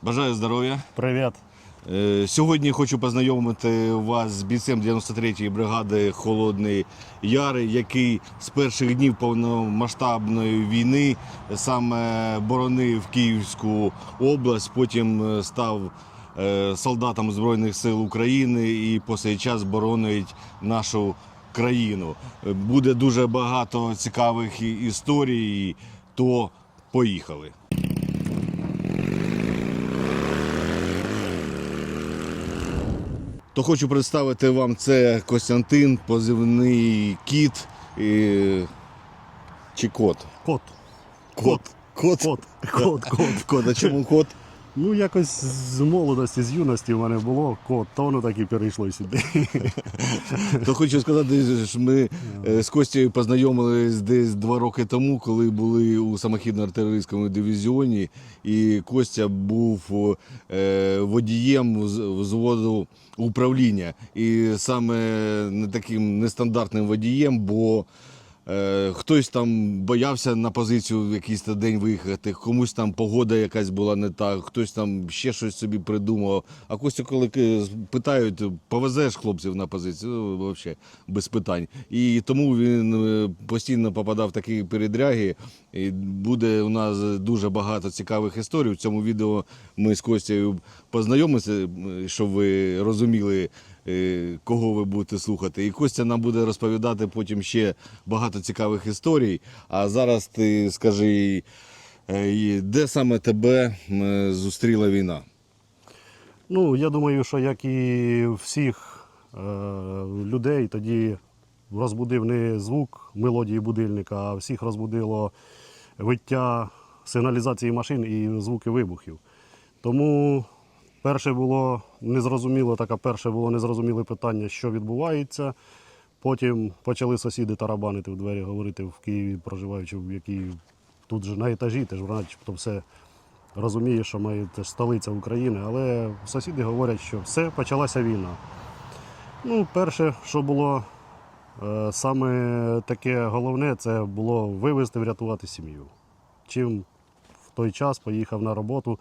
Бажаю здоров'я. Привіт. Сьогодні хочу познайомити вас з бійцем 93-ї бригади Холодний Яр, який з перших днів повномасштабної війни саме боронив Київську область, потім став солдатом Збройних сил України і по цей час боронить нашу країну. Буде дуже багато цікавих історій, то поїхали. То хочу представити вам, це Костянтин, позивний Кіт чи Кот? Кот. Кот. Кот. А чому кот? Ну, якось з молодості, з юності в мене було кот, то воно так і перейшло сюди. То хочу сказати, що ми з Костєю познайомились десь 2 роки тому, коли були у самохідно-артилерійському дивізіоні, і Костя був водієм взводу управління. І саме не таким нестандартним водієм, бо хтось там боявся на позицію в якийсь день виїхати, комусь там погода якась була не так, хтось там ще щось собі придумав. А Костю, коли питають, повезеш хлопців на позицію, взагалі без питань. І тому він постійно попадав в такі передряги. І буде у нас дуже багато цікавих історій. В цьому відео ми з Костею познайомимося, щоб ви розуміли, кого ви будете слухати. І Костя нам буде розповідати потім ще багато цікавих історій. А зараз ти скажи, де саме тебе зустріла війна? Ну, я думаю, що як і всіх людей, тоді розбудив не звук мелодії будильника, а всіх розбудило виття сигналізації машин і звуки вибухів. Тому перше було незрозуміле питання, що відбувається. Потім почали сусіди тарабанити в двері, говорити в Києві, проживаючи в якій тут же на етажі, ти ж начебто все розумієш, що це столиця України. Але сусіди говорять, що все, почалася війна. Ну, перше, що було саме таке головне, це було вивезти, врятувати сім'ю. Чим в той час поїхав на роботу,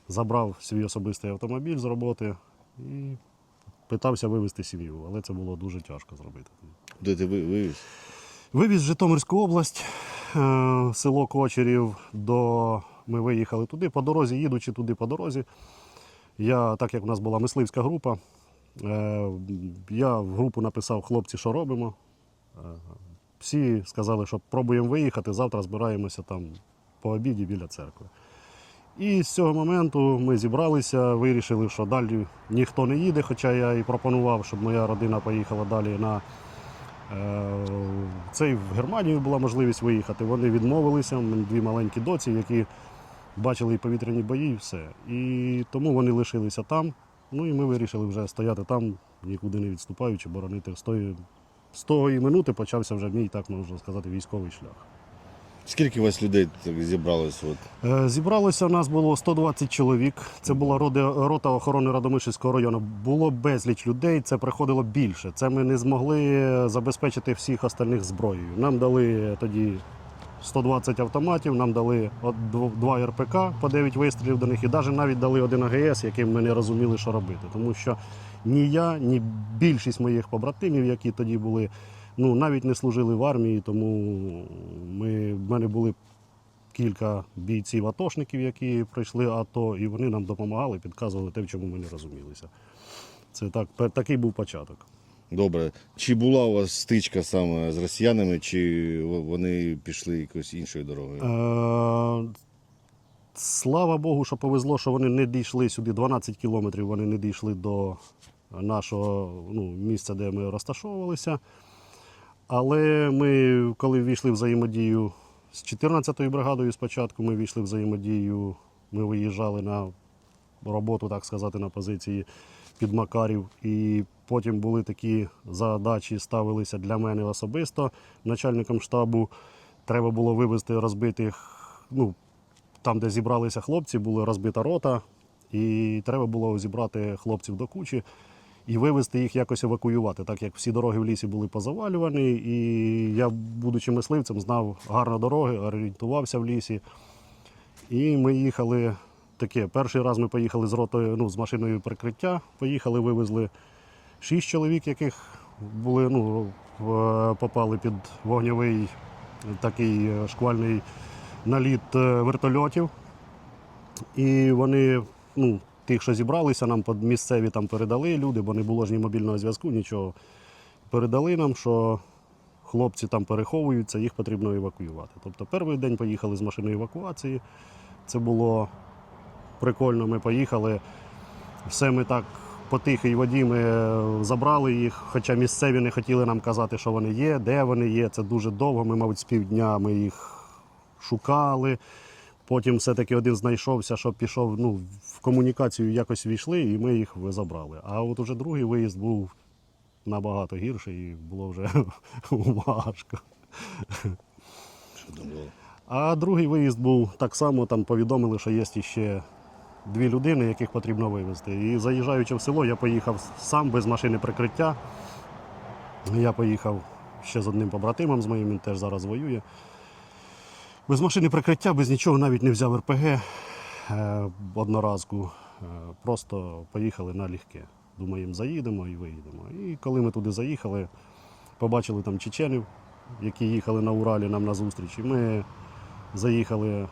забрав свій особистий автомобіль з роботи і питався вивезти сім'ю, але це було дуже тяжко зробити. Де ти вивіз? Вивіз Житомирську область, село Кочерів, ми виїхали туди, по дорозі, їдучи туди по дорозі. Так як у нас була мисливська група, я в групу написав: хлопці, що робимо? Всі сказали, що пробуємо виїхати, завтра збираємося там по обіді біля церкви. І з цього моменту ми зібралися, вирішили, що далі ніхто не їде, хоча я і пропонував, щоб моя родина поїхала далі в Германію була можливість виїхати. Вони відмовилися, у мене 2 маленькі доці, які бачили і повітряні бої, і все. І тому вони лишилися там. Ну і ми вирішили вже стояти там, нікуди не відступаючи, боронити. З тої минути почався вже мій, так можна сказати, військовий шлях. Скільки у вас людей зібралось? Зібралося у нас було 120 чоловік. Це була рота охорони Радомишльського району. Було безліч людей, це приходило більше. Це ми не змогли забезпечити всіх остальних зброєю. Нам дали тоді 120 автоматів, нам дали 2 РПК по 9 вистрілів до них і навіть дали 1 АГС, яким ми не розуміли, що робити. Тому що ні я, ні більшість моїх побратимів, які тоді були, навіть не служили в армії, тому в мене були кілька бійців-атошників, які пройшли АТО, і вони нам допомагали, підказували те, в чому ми не розумілися. Це такий був початок. Добре. Чи була у вас стичка саме з росіянами, чи вони пішли якоюсь іншою дорогою? Слава Богу, що повезло, що вони не дійшли сюди, 12 кілометрів вони не дійшли до нашого місця, де ми розташовувалися. Але ми, коли ввійшли в взаємодію з 14-ю бригадою спочатку, ми ввійшли в взаємодію, ми виїжджали на роботу, так сказати, на позиції під Макарів. І потім були такі задачі, ставилися для мене особисто начальником штабу. Треба було вивезти розбитих, там, де зібралися хлопці, була розбита рота, і треба було зібрати хлопців до кучі і вивезти їх, якось евакуювати, так як всі дороги в лісі були позавалювані, і я, будучи мисливцем, знав гарно дороги, орієнтувався в лісі. І ми їхали таке. Перший раз ми поїхали з ротою, з машиною прикриття. Поїхали, вивезли 6 чоловік, яких були, попали під вогневий такий шквальний наліт вертольотів. І вони, тих, що зібралися, нам місцеві там передали люди, бо не було ж ні мобільного зв'язку, нічого. Передали нам, що хлопці там переховуються, їх потрібно евакуювати. Тобто перший день поїхали з машини евакуації. Це було прикольно, ми поїхали. Все ми так по тихій воді ми забрали їх, хоча місцеві не хотіли нам казати, що вони є, де вони є. Це дуже довго, ми, мабуть, з півдня ми їх шукали. Потім все-таки один знайшовся, що пішов, в комунікацію якось війшли, і ми їх забрали. А от уже другий виїзд був набагато гірший, і було вже важко. Що там було? А другий виїзд був так само, там повідомили, що є ще 2 людини, яких потрібно вивезти. І заїжджаючи в село, я поїхав сам без машини прикриття. Я поїхав ще з одним побратимом з моїм, він теж зараз воює. Без машини прикриття, без нічого, навіть не взяв РПГ одноразку. Просто поїхали налегке. Думаємо, заїдемо і виїдемо. І коли ми туди заїхали, побачили там чеченів, які їхали на Уралі нам назустріч. І ми заїхали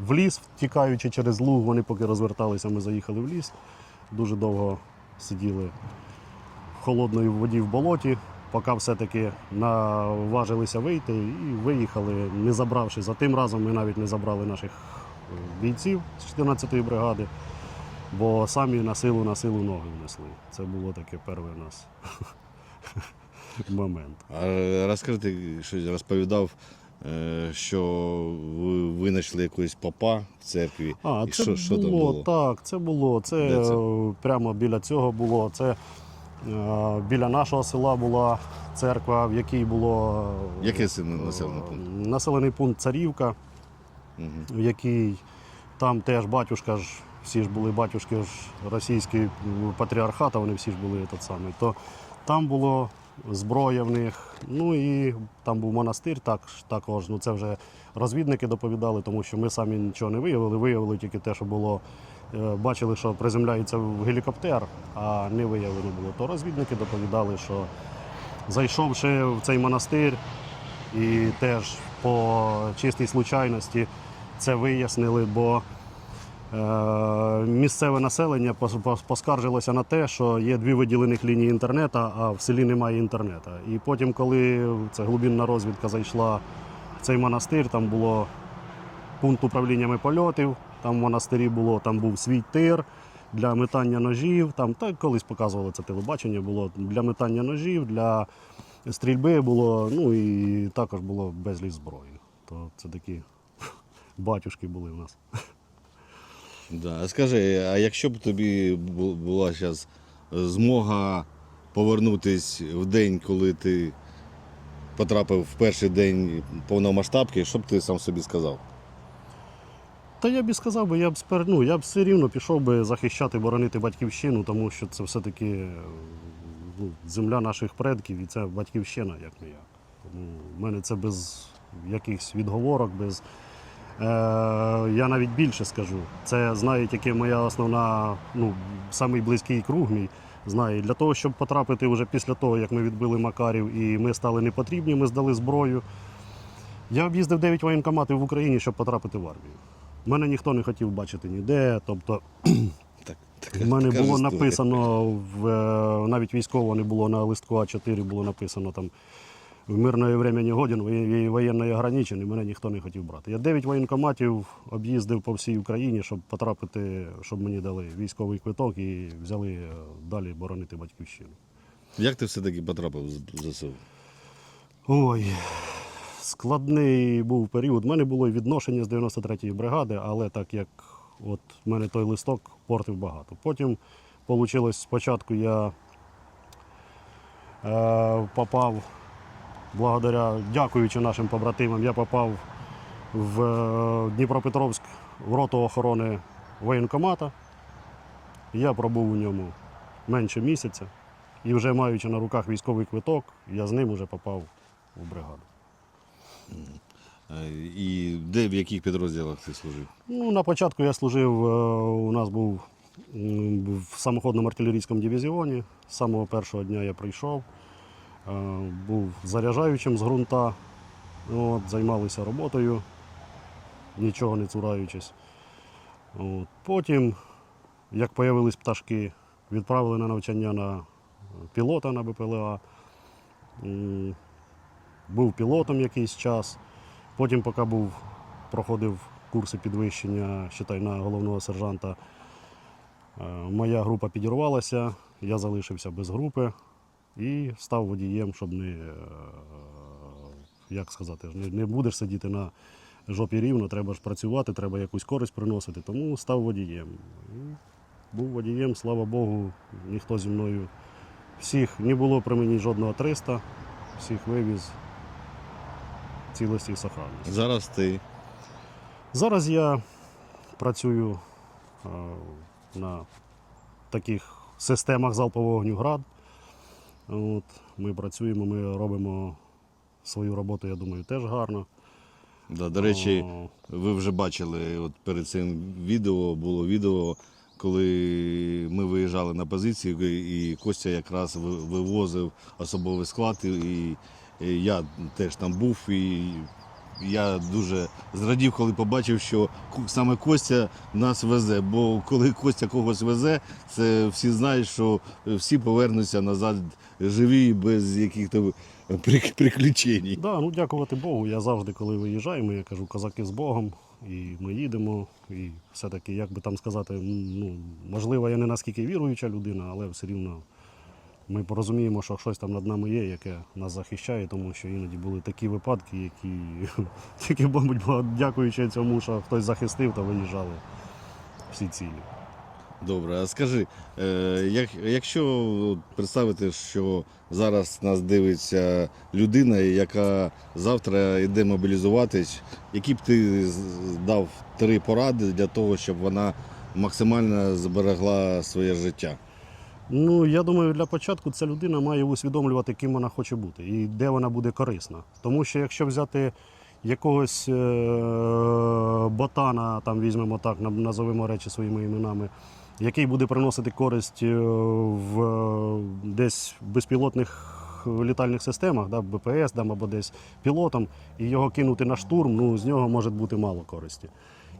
в ліс, втікаючи через луг, вони поки розверталися, ми заїхали в ліс. Дуже довго сиділи в холодній воді в болоті, поки все-таки наважилися вийти і виїхали, не забравши. За тим разом ми навіть не забрали наших бійців з 14-ї бригади, бо самі на силу ноги внесли. Це було таке перший у нас момент. А розкажи, щось розповідав, що ви винайшли якогось попа в церкві. І Це що там було, було? так, це було. Де це? Прямо біля цього було. Це біля нашого села була церква, в якій було Який це населений пункт? населений пункт Царівка, в якій там теж батюшка ж, всі ж були батюшки ж російського патріархата, вони всі ж були то там було зброя в них, і там був монастир також. Це вже розвідники доповідали, тому що ми самі нічого не виявили тільки те, що було. Бачили, що приземляється в гелікоптер, а не виявлено було. То розвідники доповідали, що зайшовши в цей монастир і теж по чистій случайності це вияснили, бо місцеве населення поскаржилося на те, що є 2 виділених лінії інтернету, а в селі немає інтернету. І потім, коли ця глибинна розвідка зайшла в цей монастир, там було пункт управління польотів, там в монастирі там був свій тир для метання ножів, так колись показували це телебачення, було для метання ножів, для стрільби було, і також було безліч зброї. То це такі батюшки були в нас. Да. А скажи, а якщо б тобі була зараз змога повернутися в день, коли ти потрапив в перший день повномасштабки, що б ти сам собі сказав? Та я б і сказав, бо я б все рівно пішов би захищати, боронити батьківщину, тому що це все-таки земля наших предків і це батьківщина, як не я. Тому в мене це без якихось відговорок, без... Я навіть більше скажу. Це знає тільки моя основна, самий близький круг мій знає. Для того, щоб потрапити вже після того, як ми відбили Макарів і ми стали непотрібні, ми здали зброю. Я об'їздив 9 воєнкоматів в Україні, щоб потрапити в армію. Мене ніхто не хотів бачити ніде, тобто в мене було написано, навіть військово не було на листку А4, було написано там в мирне время не годен, воєнно ограничений, мене ніхто не хотів брати. Я 9 воєнкоматів об'їздив по всій Україні, щоб потрапити, щоб мені дали військовий квиток і взяли далі боронити батьківщину. Як ти все-таки потрапив в ЗСУ? Ой, складний був період. У мене було відношення з 93-ї бригади, але так як в мене той листок портив багато. Потім вийшло, спочатку я попав, дякуючи нашим побратимам, я попав в Дніпропетровськ в роту охорони воєнкомата. Я пробув у ньому менше місяця. І вже маючи на руках військовий квиток, я з ним вже попав у бригаду. І де, в яких підрозділах ти служив? Ну, на початку я служив, у нас був в самоходному артилерійському дивізіоні. З самого першого дня я прийшов, був заряджаючим з ґрунта, от, займалися роботою, нічого не цураючись. От. Потім, як з'явились пташки, відправили на навчання на пілота на БПЛА. Був пілотом якийсь час. Потім, поки проходив курси підвищення, считай, на головного сержанта, моя група підірвалася, я залишився без групи і став водієм, щоб як сказати, не будеш сидіти на жопі рівно, треба ж працювати, треба якусь користь приносити, тому став водієм. І був водієм, слава Богу, ніхто зі мною, не було при мені жодного 300, всіх вивіз в цілості і сохранності. Зараз ти. Зараз я працюю на таких системах залпового вогню «Град». От, ми працюємо, ми робимо свою роботу, я думаю, теж гарно. Да, до речі, ви вже бачили, от перед цим було відео, коли ми виїжджали на позицію, і Костя якраз вивозив особовий склад, і я теж там був, і я дуже зрадів, коли побачив, що саме Костя нас везе. Бо коли Костя когось везе, це всі знають, що всі повернуться назад живі, без яких-то приключень. Да, ну, дякувати Богу. Я завжди, коли виїжджаємо, я кажу, козаки з Богом, і ми їдемо. І все-таки, як би там сказати, ну, можливо, я не наскільки віруюча людина, але все рівно ми порозуміємо, що щось там над нами є, яке нас захищає, тому що іноді були такі випадки, які тільки, мабуть, дякуючи цьому, що хтось захистив, то виїжджали всі цілі. Добре, а скажи, якщо представити, що зараз нас дивиться людина, яка завтра йде мобілізуватись, які б ти дав 3 поради для того, щоб вона максимально зберегла своє життя? Ну, я думаю, для початку ця людина має усвідомлювати, ким вона хоче бути і де вона буде корисна. Тому що якщо взяти якогось ботана, там візьмемо так, назовемо речі своїми іменами, який буде приносити користь в десь безпілотних літальних системах, да, БПС там, або десь пілотом, і його кинути на штурм, ну, з нього може бути мало користі.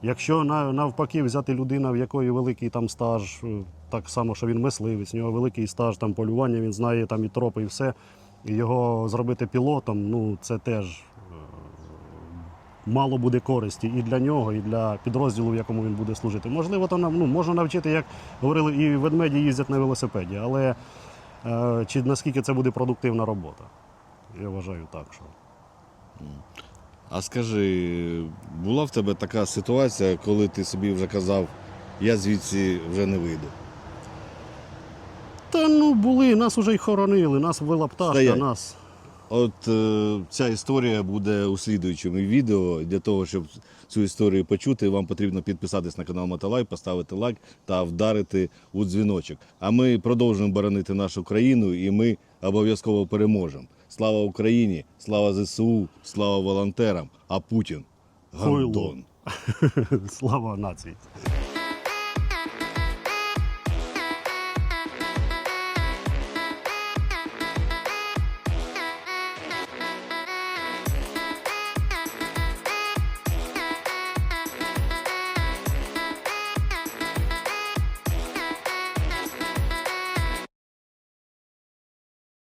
Якщо навпаки взяти людину, в якої великий там стаж, так само, що він мисливець, у нього великий стаж там, полювання, він знає там, і тропи, і все, і його зробити пілотом, ну, це теж мало буде користі і для нього, і для підрозділу, в якому він буде служити. Можливо, то можна навчити, як говорили, і ведмеді їздять на велосипеді, але чи наскільки це буде продуктивна робота? Я вважаю так, що. А скажи, була в тебе така ситуація, коли ти собі вже казав, я звідси вже не вийду? Та ну були, нас вже й хоронили, нас вбила пташка, Стоять. нас. От ця історія буде у слідуючому відео. Для того, щоб цю історію почути, вам потрібно підписатись на канал Мотолайв, поставити лайк та вдарити у дзвіночок. А ми продовжуємо боронити нашу країну і ми обов'язково переможемо. Слава Україні, слава ЗСУ, слава волонтерам, а Путін – Хуйло. гандон. Слава нації.